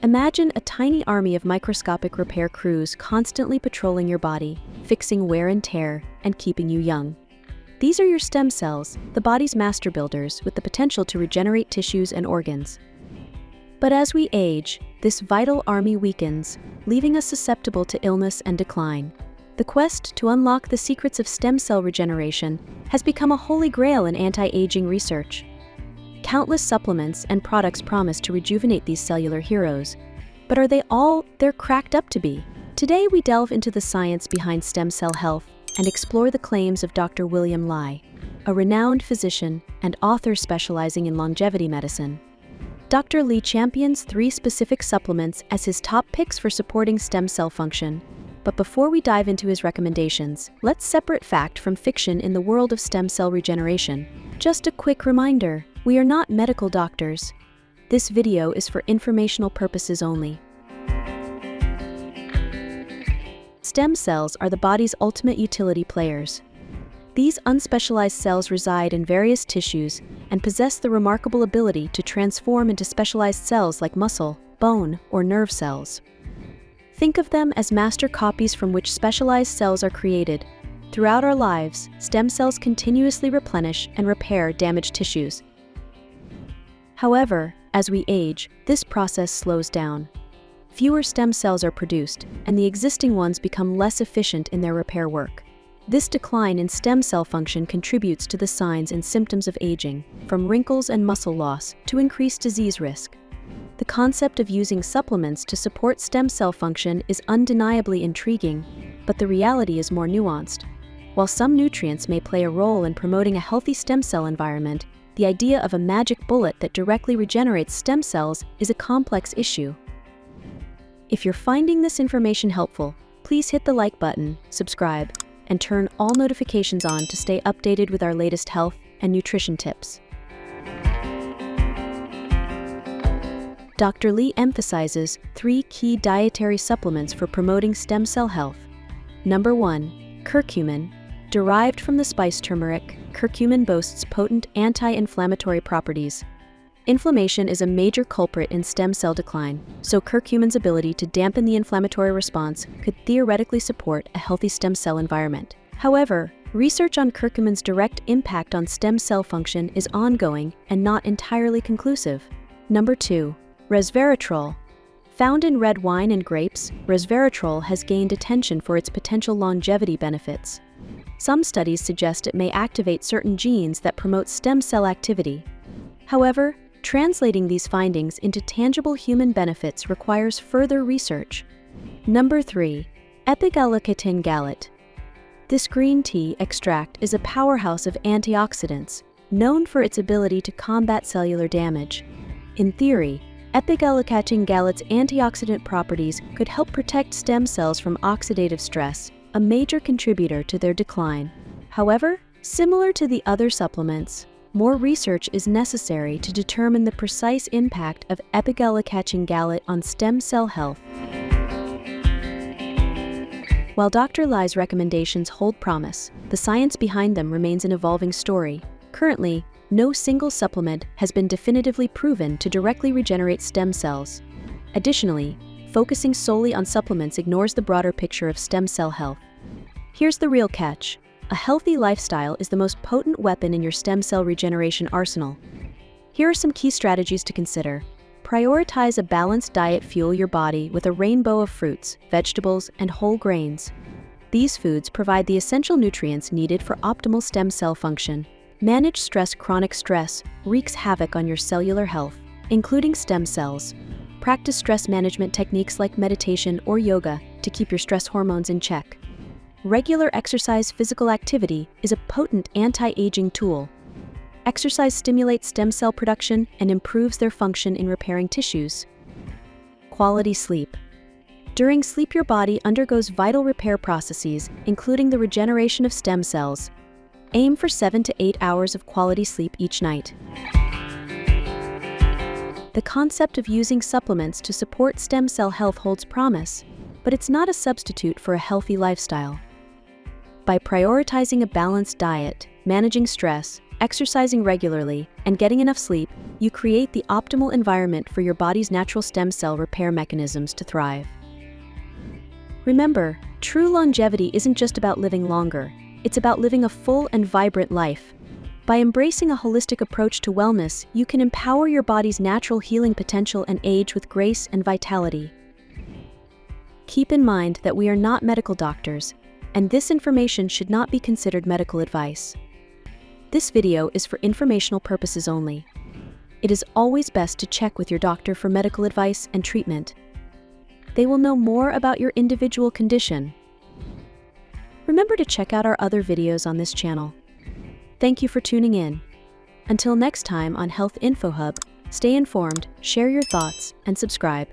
Imagine a tiny army of microscopic repair crews constantly patrolling your body, fixing wear and tear, and keeping you young. These are your stem cells, the body's master builders with the potential to regenerate tissues and organs. But as we age, this vital army weakens, leaving us susceptible to illness and decline. The quest to unlock the secrets of stem cell regeneration has become a holy grail in anti-aging research. Countless supplements and products promise to rejuvenate these cellular heroes. But are they all they're cracked up to be? Today we delve into the science behind stem cell health and explore the claims of Dr. William Lai, a renowned physician and author specializing in longevity medicine. Dr. Li champions 3 specific supplements as his top picks for supporting stem cell function. But before we dive into his recommendations, let's separate fact from fiction in the world of stem cell regeneration. Just a quick reminder, we are not medical doctors. This video is for informational purposes only. Stem cells are the body's ultimate utility players. These unspecialized cells reside in various tissues and possess the remarkable ability to transform into specialized cells like muscle, bone, or nerve cells. Think of them as master copies from which specialized cells are created. Throughout our lives, stem cells continuously replenish and repair damaged tissues. However, as we age, this process slows down. Fewer stem cells are produced, and the existing ones become less efficient in their repair work. This decline in stem cell function contributes to the signs and symptoms of aging, from wrinkles and muscle loss to increased disease risk. The concept of using supplements to support stem cell function is undeniably intriguing, but the reality is more nuanced. While some nutrients may play a role in promoting a healthy stem cell environment, the idea of a magic bullet that directly regenerates stem cells is a complex issue. If you're finding this information helpful, please hit the like button, subscribe, and turn all notifications on to stay updated with our latest health and nutrition tips. Dr. Li emphasizes 3 key dietary supplements for promoting stem cell health. Number 1. Curcumin. Derived from the spice turmeric, curcumin boasts potent anti-inflammatory properties. Inflammation is a major culprit in stem cell decline, so curcumin's ability to dampen the inflammatory response could theoretically support a healthy stem cell environment. However, research on curcumin's direct impact on stem cell function is ongoing and not entirely conclusive. Number 2. Resveratrol. Found in red wine and grapes, resveratrol has gained attention for its potential longevity benefits. Some studies suggest it may activate certain genes that promote stem cell activity. However, translating these findings into tangible human benefits requires further research. Number 3. Epigallocatechin Gallate. This green tea extract is a powerhouse of antioxidants, known for its ability to combat cellular damage. In theory, Epigallocatechin Gallate's antioxidant properties could help protect stem cells from oxidative stress, a major contributor to their decline. However, similar to the other supplements, more research is necessary to determine the precise impact of Epigallocatechin Gallate on stem cell health. While Dr. Lai's recommendations hold promise, the science behind them remains an evolving story. Currently, no single supplement has been definitively proven to directly regenerate stem cells. Additionally, focusing solely on supplements ignores the broader picture of stem cell health. Here's the real catch. A healthy lifestyle is the most potent weapon in your stem cell regeneration arsenal. Here are some key strategies to consider. Prioritize a balanced diet. Fuel your body with a rainbow of fruits, vegetables, and whole grains. These foods provide the essential nutrients needed for optimal stem cell function. Manage stress. Chronic stress wreaks havoc on your cellular health, including stem cells. Practice stress management techniques like meditation or yoga to keep your stress hormones in check. Regular exercise. Physical activity is a potent anti-aging tool. Exercise stimulates stem cell production and improves their function in repairing tissues. Quality sleep. During sleep, your body undergoes vital repair processes, including the regeneration of stem cells. Aim for 7 to 8 hours of quality sleep each night. The concept of using supplements to support stem cell health holds promise, but it's not a substitute for a healthy lifestyle. By prioritizing a balanced diet, managing stress, exercising regularly, and getting enough sleep, you create the optimal environment for your body's natural stem cell repair mechanisms to thrive. Remember, true longevity isn't just about living longer, it's about living a full and vibrant life. By embracing a holistic approach to wellness, you can empower your body's natural healing potential and age with grace and vitality. Keep in mind that we are not medical doctors, and this information should not be considered medical advice. This video is for informational purposes only. It is always best to check with your doctor for medical advice and treatment. They will know more about your individual condition. Remember to check out our other videos on this channel. Thank you for tuning in. Until next time on Health Info Hub, stay informed, share your thoughts, and subscribe.